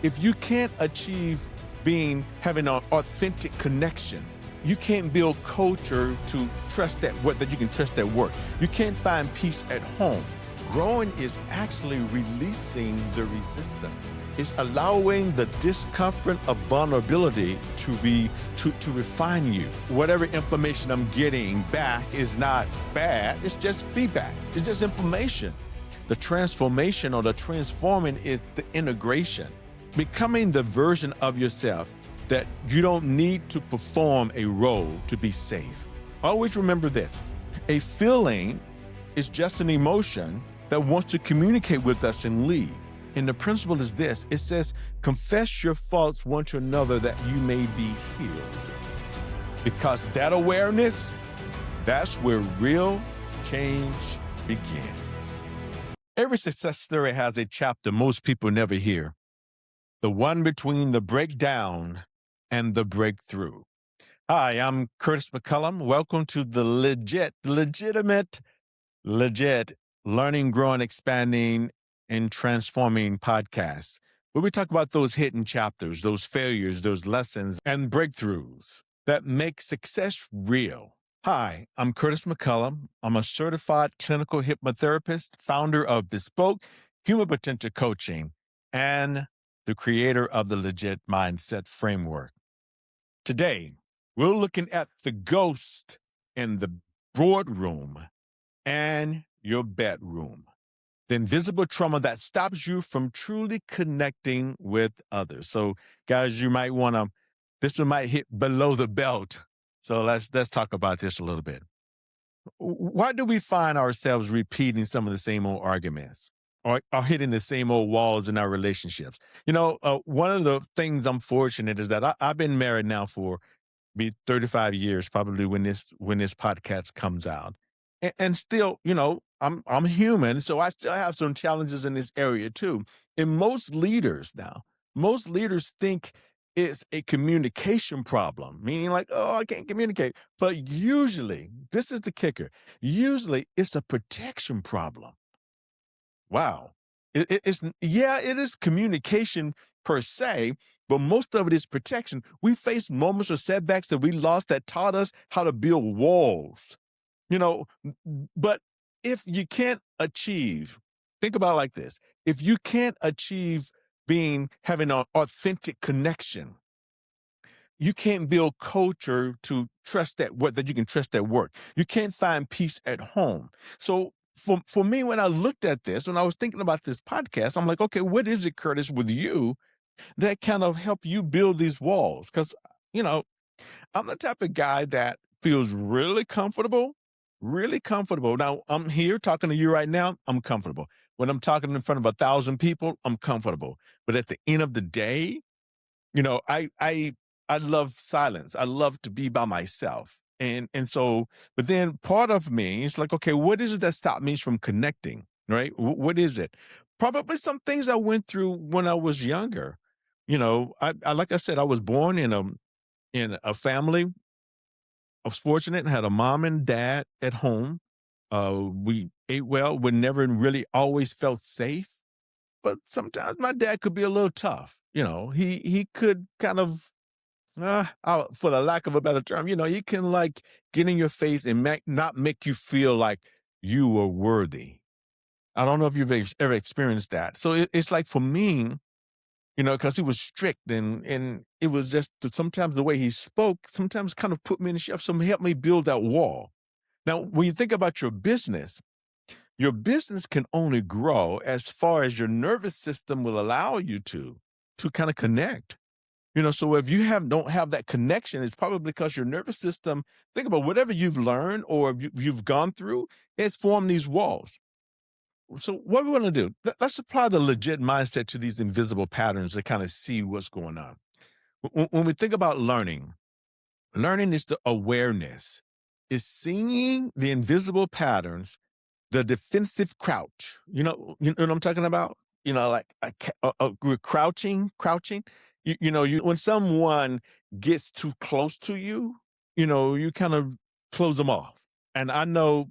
If you can't achieve having an authentic connection, you can't build culture to trust that you can trust at work. You can't find peace at home. Growing is actually releasing the resistance. It's allowing the discomfort of vulnerability to refine you. Whatever information I'm getting back is not bad. It's just feedback. It's just information. The transformation or the transforming is the integration. Becoming the version of yourself that you don't need to perform a role to be safe. Always remember this. A feeling is just an emotion that wants to communicate with us and lead. And the principle is this. It says, confess your faults one to another that you may be healed. Because that awareness, that's where real change begins. Every success story has a chapter most people never hear. The one between the breakdown and the breakthrough. Hi, I'm Curtis McCullom. Welcome to the legitimate, learning, growing, expanding, and transforming podcast, where we talk about those hidden chapters, those failures, those lessons, and breakthroughs that make success real. Hi, I'm Curtis McCullom. I'm a certified clinical hypnotherapist, founder of Bespoke Human Potential Coaching, and the creator of the Legit Mindset Framework. Today, we're looking at the ghost in the boardroom and your bedroom. The invisible trauma that stops you from truly connecting with others. So, guys, this one might hit below the belt. So let's talk about this a little bit. Why do we find ourselves repeating some of the same old arguments or hitting the same old walls in our relationships? One of the things I'm fortunate is that I've been married now for 35 years, probably when this podcast comes out. And still, I'm human, so I still have some challenges in this area too. And most leaders think it's a communication problem, meaning like, oh, I can't communicate. But usually, this is the kicker, usually it's a protection problem. Wow. It is communication per se, but most of it is protection. We face moments or setbacks that we lost that taught us how to build walls. But if you can't achieve, think about it like this. If you can't achieve having an authentic connection, you can't build culture to trust that you can trust at work. You can't find peace at home. So for me, when I looked at this, when I was thinking about this podcast, I'm like, okay, what is it, Curtis, with you that kind of help you build these walls? Because, I'm the type of guy that feels really comfortable. Now, I'm here talking to you right now. I'm comfortable. When I'm talking in front of 1,000 people, I'm comfortable. But at the end of the day, I love silence. I love to be by myself. And so, but then part of me is like, okay, what is it that stopped me from connecting, right? What is it? Probably some things I went through when I was younger. I like I said, I was born in a family. I was fortunate and had a mom and dad at home. We ate well. We never really always felt safe. But sometimes my dad could be a little tough. He could kind of, for the lack of a better term, he can like get in your face and not make you feel like you were worthy. I don't know if you've ever experienced that. So it's like for me, because he was strict and it was just sometimes the way he spoke, sometimes kind of put me in the shelf. So he helped me build that wall. Now, when you think about your business can only grow as far as your nervous system will allow you to kind of connect. So if you don't have that connection, it's probably because your nervous system, think about whatever you've learned or you've gone through, it's formed these walls. So what we want to do, let's apply the legit mindset to these invisible patterns to kind of see what's going on. When we think about learning is the awareness, is seeing the invisible patterns, the defensive crouch. You know what I'm talking about? Like we're crouching. When someone gets too close to you, you kind of close them off. And I know,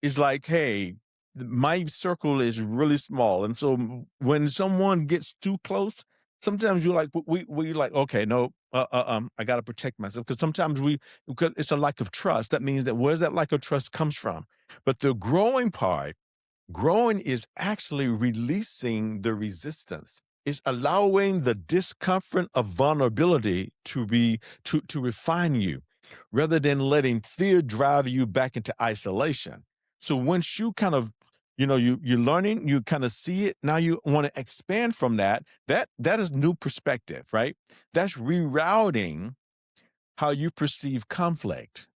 it's like, hey, my circle is really small. And so when someone gets too close, Sometimes you're like, we like, okay, no, I got to protect myself because sometimes because it's a lack of trust. That means that where that lack of trust comes from. But the growing is actually releasing the resistance. It's allowing the discomfort of vulnerability to refine you rather than letting fear drive you back into isolation. So once you kind of, you're learning, you kind of see it. Now you want to expand from that. That is new perspective, right? That's rerouting how you perceive conflict.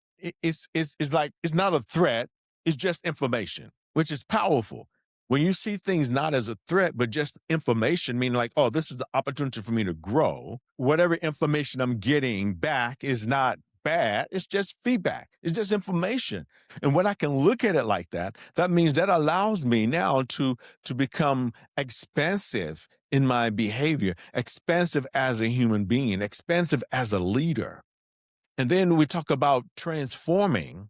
It's like it's not a threat, it's just information, which is powerful. When you see things not as a threat, but just information, meaning like, oh, this is the opportunity for me to grow. Whatever information I'm getting back is not bad. It's just feedback. It's just information. And when I can look at it like that, that means that allows me now to become expansive in my behavior, expansive as a human being, expansive as a leader. And then we talk about transforming.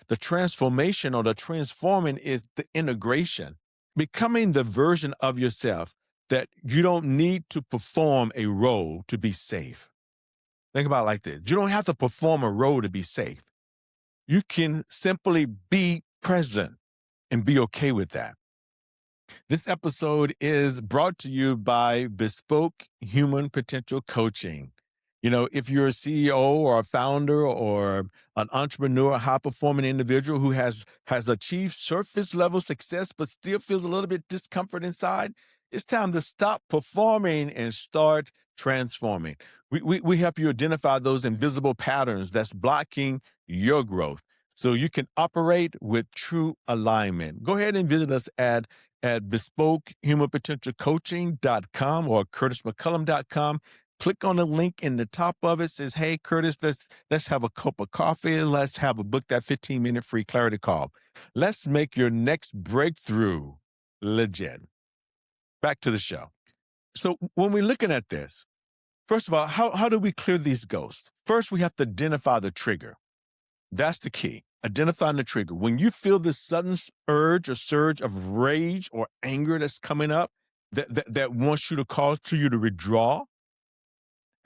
The transformation or the transforming is the integration, becoming the version of yourself that you don't need to perform a role to be safe. Think about it like this. You don't have to perform a role to be safe. You can simply be present and be okay with that. This episode is brought to you by Bespoke Human Potential Coaching. If you're a CEO or a founder or an entrepreneur, a high-performing individual who has achieved surface-level success but still feels a little bit discomfort inside, it's time to stop performing and start transforming. We help you identify those invisible patterns that's blocking your growth so you can operate with true alignment. Go ahead and visit us at bespokehumanpotentialcoaching.com or curtismccullom.com. Click on the link in the top of it. Says, hey, Curtis, let's have a cup of coffee. Let's have a book that 15-minute free clarity call. Let's make your next breakthrough legit. Back to the show. So when we're looking at this, first of all, how do we clear these ghosts? First, we have to identify the trigger. That's the key. Identifying the trigger. When you feel this sudden urge or surge of rage or anger that's coming up that wants you to cause to you to withdraw,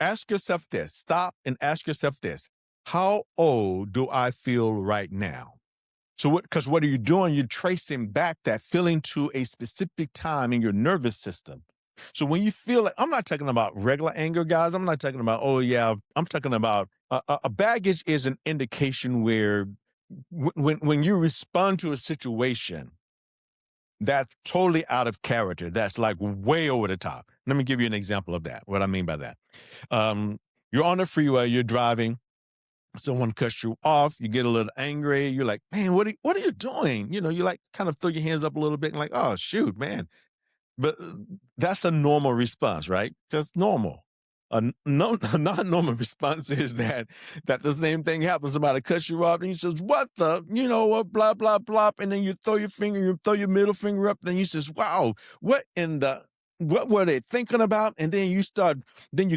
ask yourself this. Stop and ask yourself this. How old do I feel right now? So because what are you doing? You're tracing back that feeling to a specific time in your nervous system. So when you feel like, I'm not talking about regular anger, guys. I'm not talking about, oh yeah, I'm talking about a baggage is an indication where when you respond to a situation that's totally out of character, that's like way over the top. Let me give you an example of that, what I mean by that. You're on the freeway, you're driving, someone cuts you off, you get a little angry, you're like, man, what are you doing? You like kind of throw your hands up a little bit and like, oh, shoot, man. But that's a normal response, right? That's normal. No, a non-normal response is that the same thing happens. Somebody cuts you off and you says, what the, what, blah, blah, blah. And then you throw you throw your middle finger up. Then you says, wow, what were they thinking about? And then you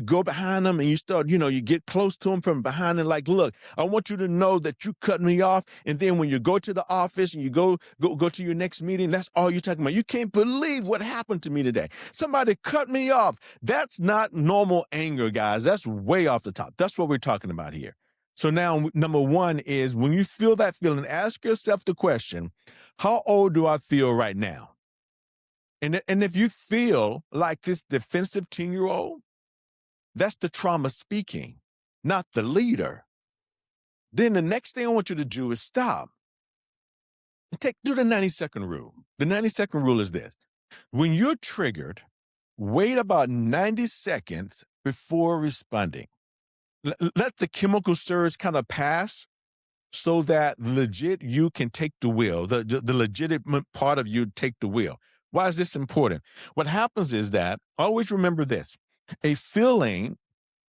go behind them and you start, you get close to them from behind and like, look, I want you to know that you cut me off. And then when you go to the office and you go to your next meeting, that's all you're talking about. You can't believe what happened to me today. Somebody cut me off. That's not normal anger, guys. That's way off the top. That's what we're talking about here. So now, number one is when you feel that feeling, ask yourself the question, how old do I feel right now? And if you feel like this defensive 10-year-old, that's the trauma speaking, not the leader. Then the next thing I want you to do is stop. Do the 90-second rule. The 90-second rule is this. When you're triggered, wait about 90 seconds before responding. Let the chemical surge kind of pass so that legit you can take the wheel, the legitimate part of you take the wheel. Why is this important? What happens is that, always remember this, a feeling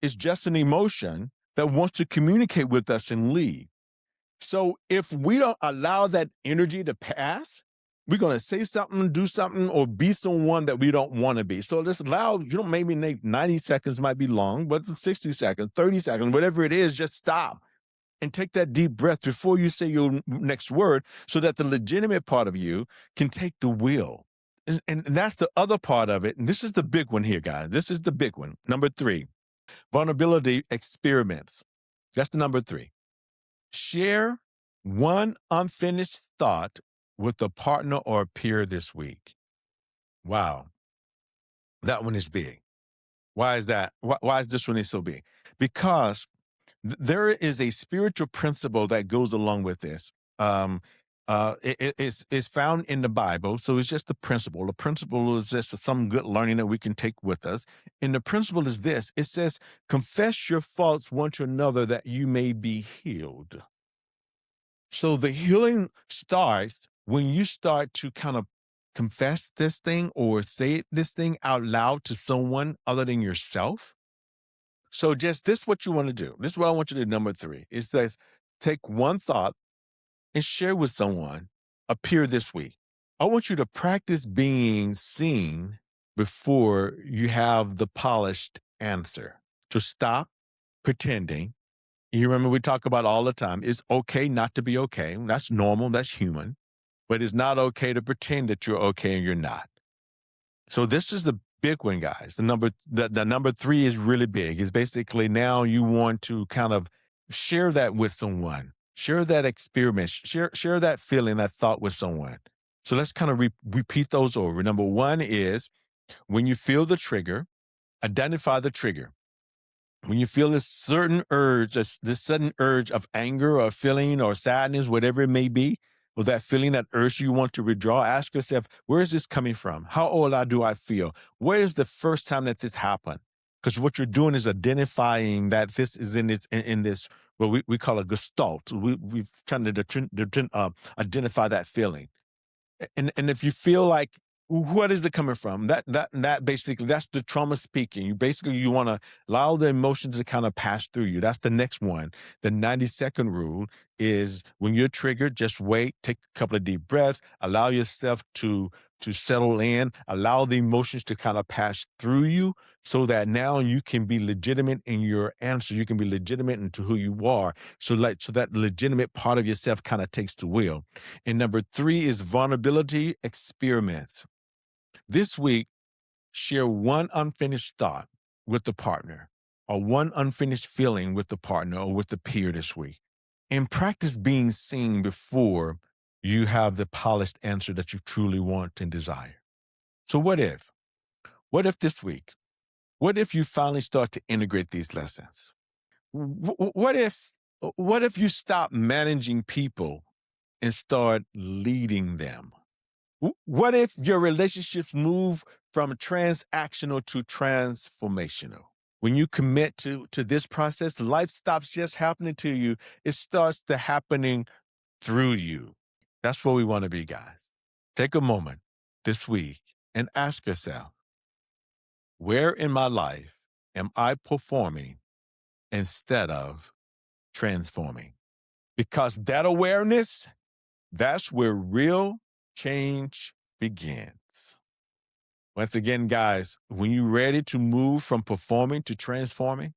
is just an emotion that wants to communicate with us and leave. So if we don't allow that energy to pass, we're going to say something, do something, or be someone that we don't want to be. So just allow, maybe 90 seconds might be long, but 60 seconds, 30 seconds, whatever it is, just stop. And take that deep breath before you say your next word so that the legitimate part of you can take the wheel. and that's the other part of it. And this is the big one here, guys. This is the big one. Number 3, vulnerability experiments. That's the number 3. Share one unfinished thought with a partner or a peer this week. Wow. That one is big. Why is that? Why is this one is so big? Because there is a spiritual principle that goes along with this. Um, it's found in the Bible, so it's just the principle. The principle is just some good learning that we can take with us. And the principle is this: it says, "Confess your faults one to another, that you may be healed." So the healing starts when you start to kind of confess this thing or say this thing out loud to someone other than yourself. So just this is what you want to do. This is what I want you to do. Number 3. It says, take one thought and share with someone, appear this week. I want you to practice being seen before you have the polished answer. To stop pretending. You remember we talk about all the time, it's okay not to be okay. That's normal, that's human. But it's not okay to pretend that you're okay and you're not. So this is the big one, guys. The number 3 is really big. It's basically now you want to kind of share that with someone, share that experiment, share that feeling, that thought with someone. So let's kind of repeat those over. Number 1 is when you feel the trigger, identify the trigger. When you feel this certain urge, this sudden urge of anger or feeling or sadness, whatever it may be, or that feeling, that urge you want to withdraw, ask yourself, where is this coming from? How old do I feel? Where is the first time that this happened? Because what you're doing is identifying that this is in this, what we call a gestalt. We've trying to identify that feeling. And if you feel like, what is it coming from? That basically, that's the trauma speaking. You want to allow the emotions to kind of pass through you. That's the next one. The 90-second rule is when you're triggered, just wait, take a couple of deep breaths, allow yourself to settle in, allow the emotions to kind of pass through you so that now you can be legitimate in your answer. You can be legitimate into who you are. So that legitimate part of yourself kind of takes the wheel. And number 3 is vulnerability experiments. This week, share one unfinished thought with the partner or one unfinished feeling with the partner or with the peer this week. And practice being seen before you have the polished answer that you truly want and desire. So what if? What if this week? What if you finally start to integrate these lessons? What if you stop managing people and start leading them? What if your relationships move from transactional to transformational? When you commit to this process, life stops just happening to you. It starts to happening through you. That's where we want to be, guys. Take a moment this week and ask yourself, where in my life am I performing instead of transforming? Because that awareness, that's where real change begins. Once again, guys, when you're ready to move from performing to transforming,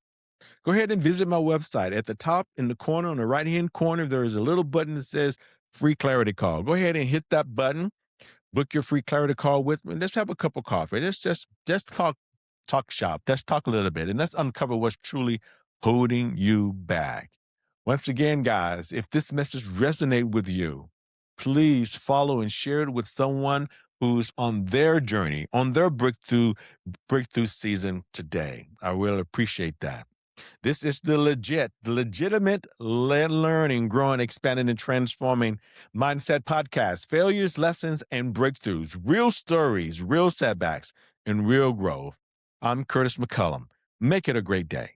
go ahead and visit my website. At the top in the corner, on the right-hand corner, there is a little button that says free clarity call. Go ahead and hit that button, book your free clarity call with me. Let's have a cup of coffee. Let's just talk shop. Let's talk a little bit and let's uncover what's truly holding you back. Once again, guys, if this message resonates with you, please follow and share it with someone who's on their journey, on their breakthrough season today. I really appreciate that. This is the legitimate learning, growing, expanding, and transforming mindset podcast. Failures, lessons, and breakthroughs. Real stories, real setbacks, and real growth. I'm Curtis McCullom. Make it a great day.